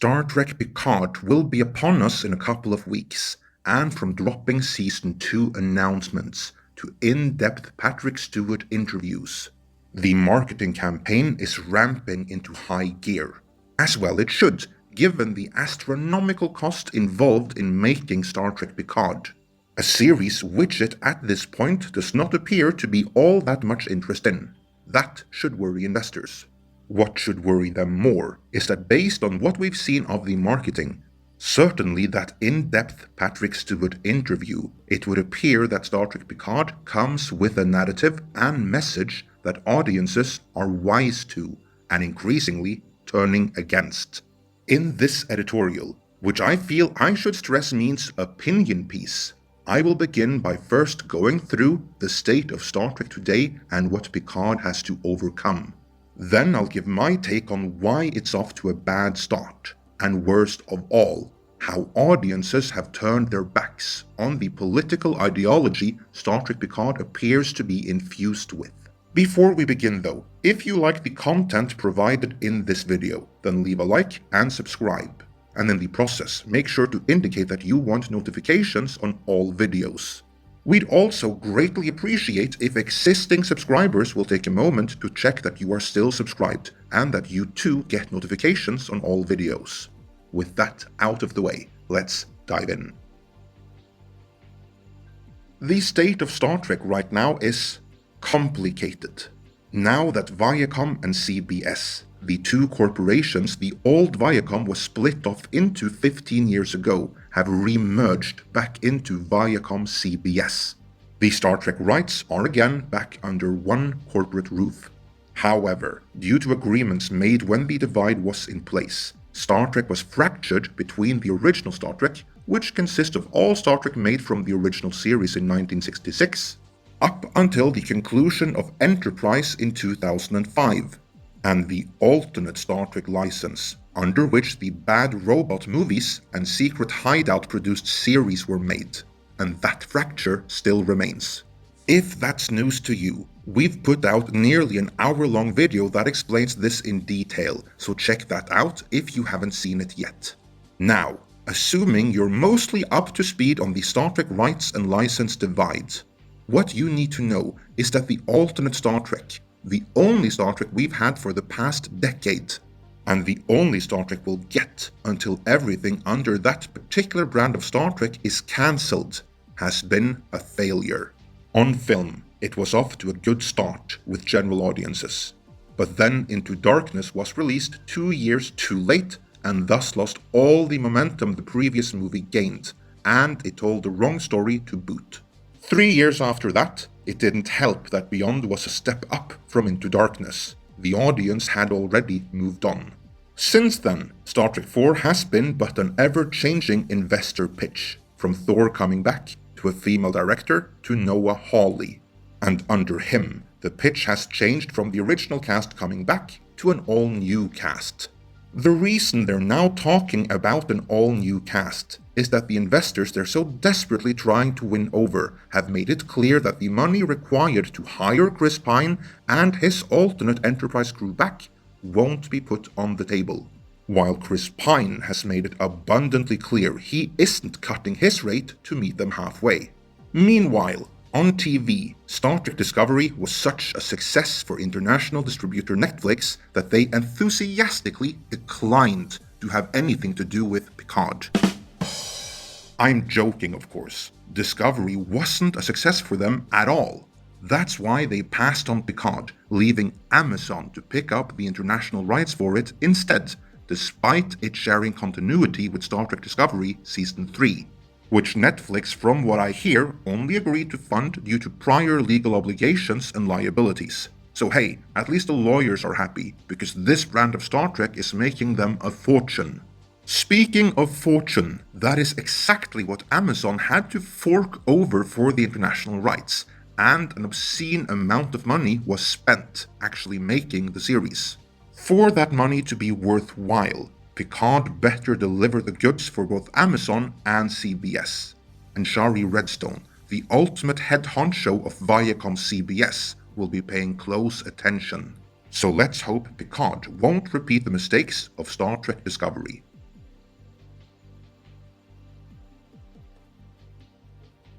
Star Trek Picard will be upon us in a couple of weeks, and from dropping Season 2 announcements to in-depth Patrick Stewart interviews, the marketing campaign is ramping into high gear. As well it should, given the astronomical cost involved in making Star Trek Picard, a series which it at this point does not appear to be all that much interest in. That should worry investors. What should worry them more is that based on what we've seen of the marketing, certainly that in-depth Patrick Stewart interview, it would appear that Star Trek Picard comes with a narrative and message that audiences are wise to and increasingly turning against. In this editorial, which I feel I should stress means opinion piece, I will begin by first going through the state of Star Trek today and what Picard has to overcome. Then I'll give my take on why it's off to a bad start, and worst of all, how audiences have turned their backs on the political ideology Star Trek Picard appears to be infused with. Before we begin though, if you like the content provided in this video, then leave a like and subscribe. And in the process, make sure to indicate that you want notifications on all videos. We'd also greatly appreciate if existing subscribers will take a moment to check that you are still subscribed and that you too get notifications on all videos. With that out of the way, let's dive in. The state of Star Trek right now is complicated. Now that Viacom and CBS, the two corporations the old Viacom was split off into 15 years ago, have re-merged back into Viacom CBS. The Star Trek rights are again back under one corporate roof. However, due to agreements made when the divide was in place, Star Trek was fractured between the original Star Trek, which consists of all Star Trek made from the original series in 1966, up until the conclusion of Enterprise in 2005, and the alternate Star Trek license, under which the Bad Robot movies and Secret Hideout produced series were made, and that fracture still remains. If that's news to you, we've put out nearly an hour-long video that explains this in detail, so check that out if you haven't seen it yet. Now, assuming you're mostly up to speed on the Star Trek rights and license divide, what you need to know is that the alternate Star Trek, the only Star Trek we've had for the past decade, and the only Star Trek we'll get until everything under that particular brand of Star Trek is cancelled, has been a failure. On film, it was off to a good start with general audiences, but then Into Darkness was released 2 years too late and thus lost all the momentum the previous movie gained, and it told the wrong story to boot. 3 years after that, it didn't help that Beyond was a step up from Into Darkness. The audience had already moved on. Since then, Star Trek IV has been but an ever-changing investor pitch, from Thor coming back, to a female director, to Noah Hawley. And under him, the pitch has changed from the original cast coming back to an all-new cast. The reason they're now talking about an all-new cast is that the investors they're so desperately trying to win over have made it clear that the money required to hire Chris Pine and his alternate Enterprise crew back won't be put on the table, while Chris Pine has made it abundantly clear he isn't cutting his rate to meet them halfway. Meanwhile, on TV, Star Trek Discovery was such a success for international distributor Netflix that they enthusiastically declined to have anything to do with Picard. I'm joking, of course. Discovery wasn't a success for them at all. That's why they passed on Picard, leaving Amazon to pick up the international rights for it instead, despite it sharing continuity with Star Trek Discovery Season 3. Which Netflix, from what I hear, only agreed to fund due to prior legal obligations and liabilities. So hey, at least the lawyers are happy, because this brand of Star Trek is making them a fortune. Speaking of fortune, that is exactly what Amazon had to fork over for the international rights, and an obscene amount of money was spent actually making the series. For that money to be worthwhile, Picard better deliver the goods for both Amazon and CBS. And Shari Redstone, the ultimate head honcho of Viacom CBS, will be paying close attention. So let's hope Picard won't repeat the mistakes of Star Trek Discovery.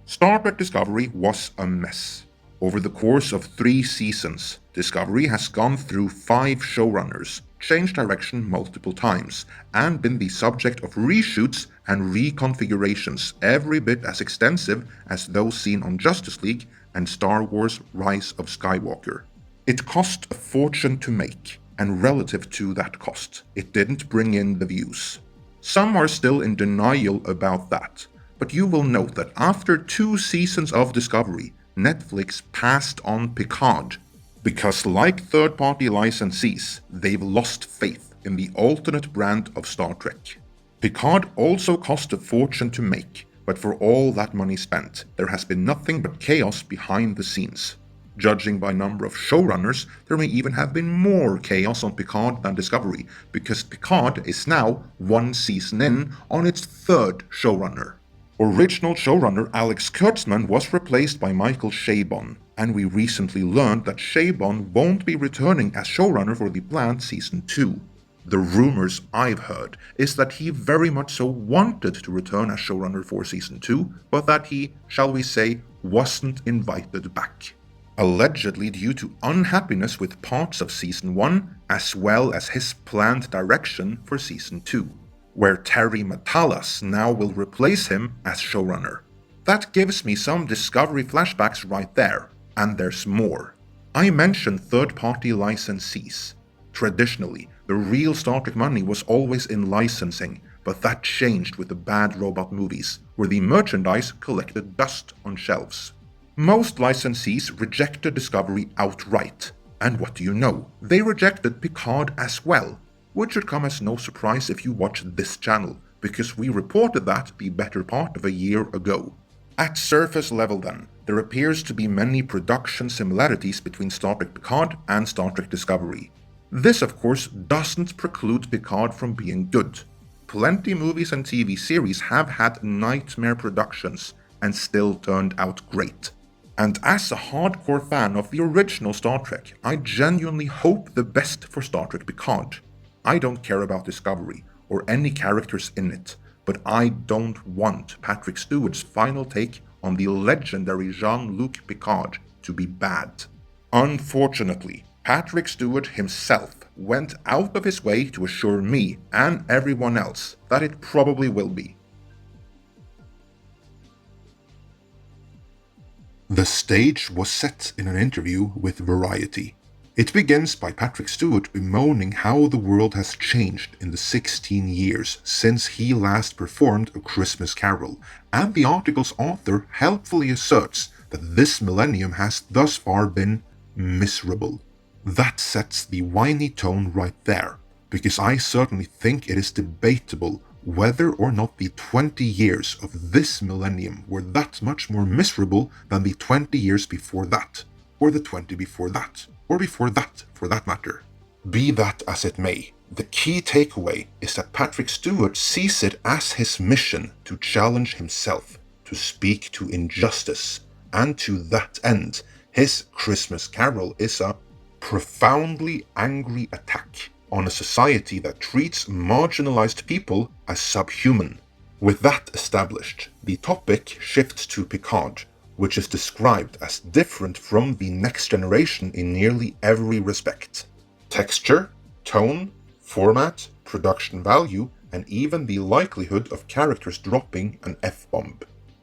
Star Trek Discovery was a mess. Over the course of 3 seasons, Discovery has gone through 5 showrunners, changed direction multiple times, and been the subject of reshoots and reconfigurations every bit as extensive as those seen on Justice League and Star Wars Rise of Skywalker. It cost a fortune to make, and relative to that cost, it didn't bring in the views. Some are still in denial about that, but you will note that after 2 seasons of Discovery, Netflix passed on Picard, because like third-party licensees, they've lost faith in the alternate brand of Star Trek. Picard also cost a fortune to make, but for all that money spent, there has been nothing but chaos behind the scenes. Judging by number of showrunners, there may even have been more chaos on Picard than Discovery, because Picard is now 1 season in on its 3rd showrunner. Original showrunner Alex Kurtzman was replaced by Michael Chabon, and we recently learned that Chabon won't be returning as showrunner for the planned season 2. The rumors I've heard is that he very much so wanted to return as showrunner for season 2, but that he, shall we say, wasn't invited back. Allegedly due to unhappiness with parts of season 1, as well as his planned direction for season 2, where Terry Matalas now will replace him as showrunner. That gives me some Discovery flashbacks right there, and there's more. I mentioned third-party licensees. Traditionally, the real Star Trek money was always in licensing, but that changed with the bad robot movies, where the merchandise collected dust on shelves. Most licensees rejected Discovery outright, and what do you know? They rejected Picard as well, which should come as no surprise if you watch this channel, because we reported that the better part of a year ago. At surface level then, there appears to be many production similarities between Star Trek Picard and Star Trek Discovery. This of course doesn't preclude Picard from being good. Plenty movies and TV series have had nightmare productions and still turned out great. And as a hardcore fan of the original Star Trek, I genuinely hope the best for Star Trek Picard. I don't care about Discovery, or any characters in it, but I don't want Patrick Stewart's final take on the legendary Jean-Luc Picard to be bad. Unfortunately, Patrick Stewart himself went out of his way to assure me and everyone else that it probably will be. The stage was set in an interview with Variety. It begins by Patrick Stewart bemoaning how the world has changed in the 16 years since he last performed A Christmas Carol, and the article's author helpfully asserts that this millennium has thus far been miserable. That sets the whiny tone right there, because I certainly think it is debatable whether or not the 20 years of this millennium were that much more miserable than the 20 years before that, or the 20 before that, or before that, for that matter. Be that as it may, the key takeaway is that Patrick Stewart sees it as his mission to challenge himself, to speak to injustice, and to that end, his Christmas Carol is a profoundly angry attack on a society that treats marginalized people as subhuman. With that established, the topic shifts to Picard, which is described as different from the Next Generation in nearly every respect. Texture, tone, format, production value, and even the likelihood of characters dropping an F-bomb.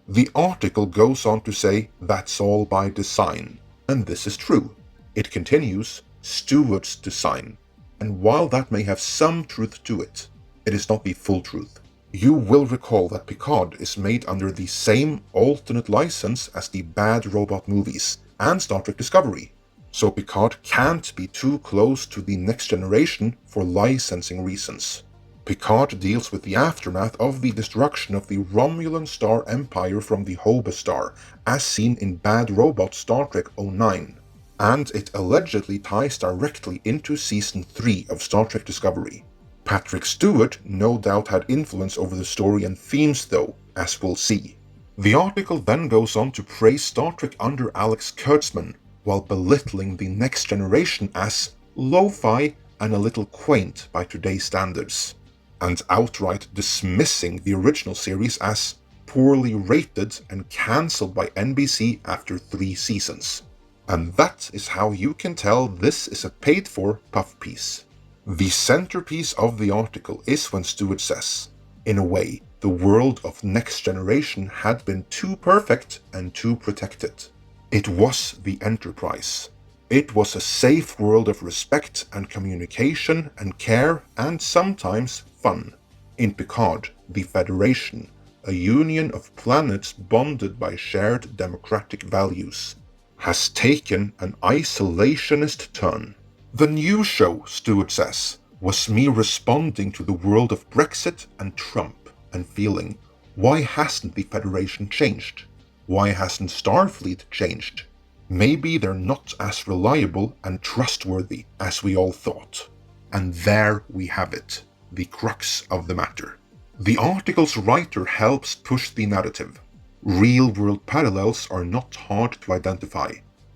The article goes on to say that's all by design, and this is true. It continues, Stewart's design, and while that may have some truth to it, it is not the full truth. You will recall that Picard is made under the same alternate license as the bad robot movies and Star Trek Discovery, so Picard can't be too close to the Next Generation for licensing reasons. Picard deals with the aftermath of the destruction of the Romulan Star Empire from the Hoba Star, as seen in Bad Robot Star Trek 09. And it allegedly ties directly into Season 3 of Star Trek Discovery. Patrick Stewart no doubt had influence over the story and themes though, as we'll see. The article then goes on to praise Star Trek under Alex Kurtzman, while belittling the Next Generation as lo-fi and a little quaint by today's standards, and outright dismissing the original series as poorly rated and cancelled by NBC after 3 seasons. And that is how you can tell this is a paid-for puff piece. The centerpiece of the article is when Stewart says, in a way, the world of Next Generation had been too perfect and too protected. It was the Enterprise. It was a safe world of respect and communication and care and sometimes fun. In Picard, the Federation, a union of planets bonded by shared democratic values, has taken an isolationist turn. The new show, Stewart says, was me responding to the world of Brexit and Trump and feeling, why hasn't the Federation changed? Why hasn't Starfleet changed? Maybe they're not as reliable and trustworthy as we all thought. And there we have it, the crux of the matter. The article's writer helps push the narrative. Real-world parallels are not hard to identify.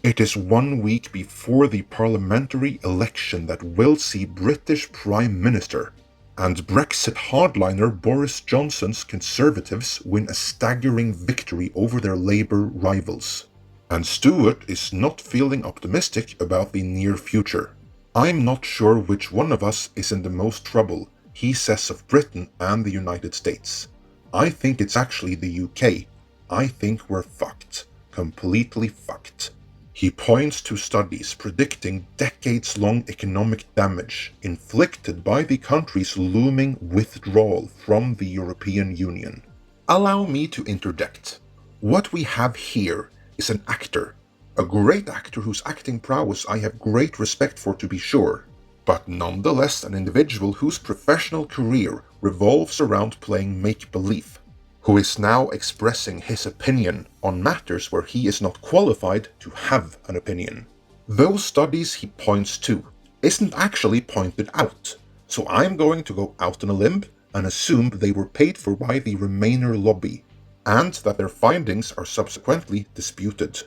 It is 1 week before the parliamentary election that will see British Prime Minister and Brexit hardliner Boris Johnson's Conservatives win a staggering victory over their Labour rivals. And Stewart is not feeling optimistic about the near future. I'm not sure which one of us is in the most trouble, he says of Britain and the United States. I think it's actually the UK. I think we're fucked. Completely fucked. He points to studies predicting decades-long economic damage inflicted by the country's looming withdrawal from the European Union. Allow me to interject. What we have here is an actor, a great actor whose acting prowess I have great respect for, to be sure, but nonetheless an individual whose professional career revolves around playing make-believe, who is now expressing his opinion on matters where he is not qualified to have an opinion. Those studies he points to isn't actually pointed out, so I'm going to go out on a limb and assume they were paid for by the Remainer lobby, and that their findings are subsequently disputed.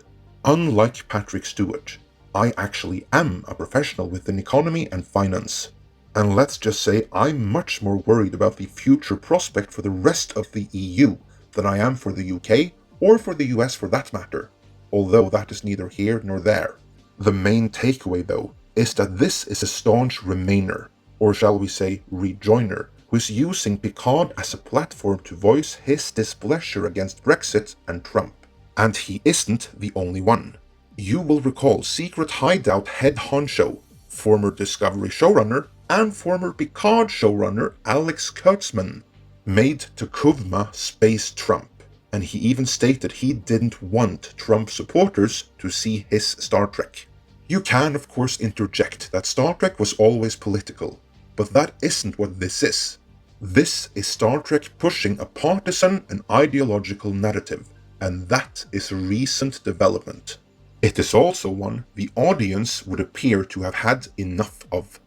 Unlike Patrick Stewart, I actually am a professional within economy and finance. And let's just say I'm much more worried about the future prospect for the rest of the EU than I am for the UK, or for the US for that matter, although that is neither here nor there. The main takeaway, though, is that this is a staunch Remainer, or shall we say rejoiner, who is using Picard as a platform to voice his displeasure against Brexit and Trump. And he isn't the only one. You will recall Secret Hideout head honcho, former Discovery showrunner, and former Picard showrunner Alex Kurtzman, made to Kuvma space Trump, and he even stated he didn't want Trump supporters to see his Star Trek. You can of course interject that Star Trek was always political, but that isn't what this is. This is Star Trek pushing a partisan and ideological narrative, and that is a recent development. It is also one the audience would appear to have had enough of.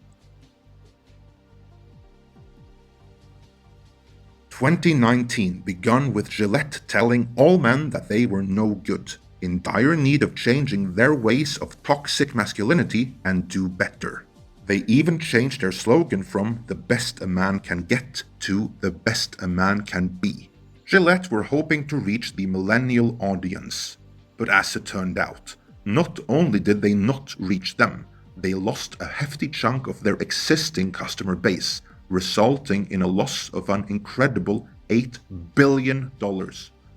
2019 begun with Gillette telling all men that they were no good, in dire need of changing their ways of toxic masculinity and do better. They even changed their slogan from "the best a man can get" to "the best a man can be." Gillette were hoping to reach the millennial audience, but as it turned out, not only did they not reach them, they lost a hefty chunk of their existing customer base, resulting in a loss of an incredible $8 billion.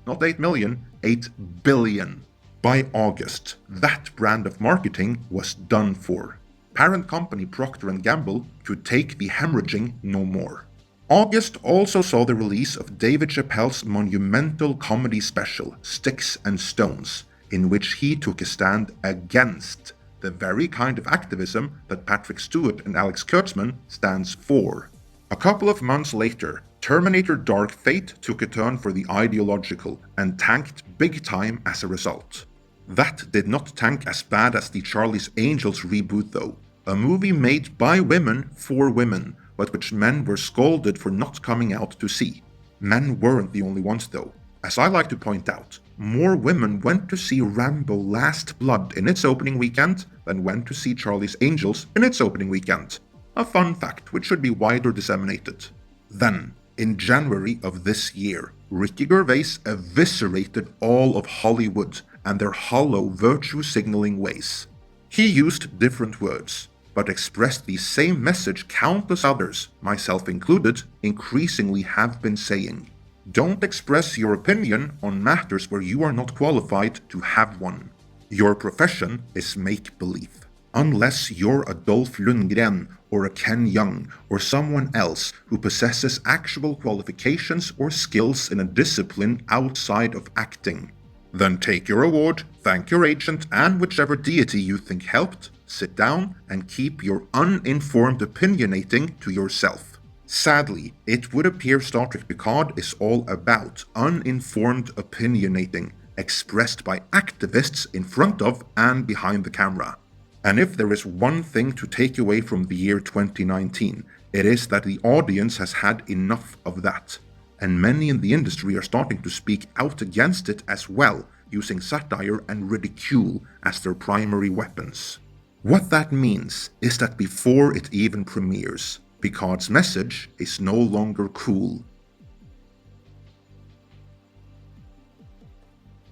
Not 8 million, 8 billion. By August, that brand of marketing was done for. Parent company Procter & Gamble could take the hemorrhaging no more. August also saw the release of David Chappelle's monumental comedy special, Sticks and Stones, in which he took a stand against the very kind of activism that Patrick Stewart and Alex Kurtzman stands for. A couple of months later, Terminator Dark Fate took a turn for the ideological and tanked big time as a result. That did not tank as bad as the Charlie's Angels reboot though, a movie made by women for women, but which men were scolded for not coming out to see. Men weren't the only ones though. As I like to point out, more women went to see Rambo Last Blood in its opening weekend than went to see Charlie's Angels in its opening weekend. A fun fact which should be wider disseminated. Then, In January of this year, Ricky Gervais eviscerated all of Hollywood and their hollow virtue-signaling ways. He used different words, but expressed the same message countless others, myself included, increasingly have been saying. Don't express your opinion on matters where you are not qualified to have one. Your profession is make-believe. Unless you're a Dolph Lundgren or a Ken Jeong or someone else who possesses actual qualifications or skills in a discipline outside of acting. Then take your award, thank your agent and whichever deity you think helped, sit down and keep your uninformed opinionating to yourself. Sadly, it would appear Star Trek Picard is all about uninformed opinionating, expressed by activists in front of and behind the camera. And if there is one thing to take away from the year 2019, it is that the audience has had enough of that. And many in the industry are starting to speak out against it as well, using satire and ridicule as their primary weapons. What that means is that before it even premieres, Picard's message is no longer cool.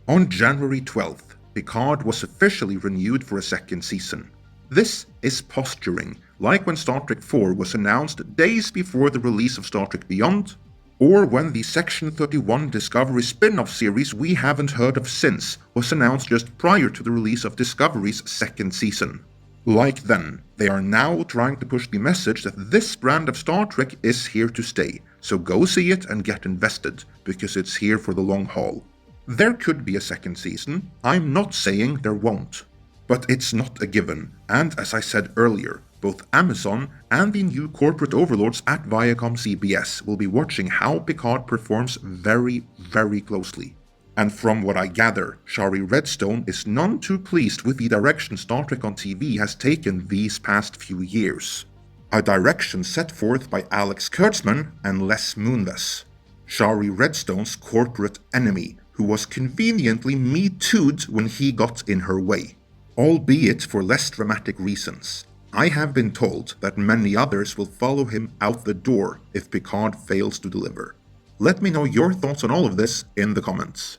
On January 12th, Picard was officially renewed for a second season. This is posturing, like when Star Trek 4 was announced days before the release of Star Trek Beyond, or when the Section 31 Discovery spin-off series we haven't heard of since was announced just prior to the release of Discovery's second season. Like then, they are now trying to push the message that this brand of Star Trek is here to stay, so go see it and get invested, because it's here for the long haul. There could be a second season, I'm not saying there won't. But it's not a given, and as I said earlier, both Amazon and the new corporate overlords at Viacom CBS will be watching how Picard performs very, very closely. And from what I gather, Shari Redstone is none too pleased with the direction Star Trek on TV has taken these past few years. A direction set forth by Alex Kurtzman and Les Moonves, Shari Redstone's corporate enemy, who was conveniently Me Too'd when he got in her way. Albeit for less dramatic reasons. I have been told that many others will follow him out the door if Picard fails to deliver. Let me know your thoughts on all of this in the comments.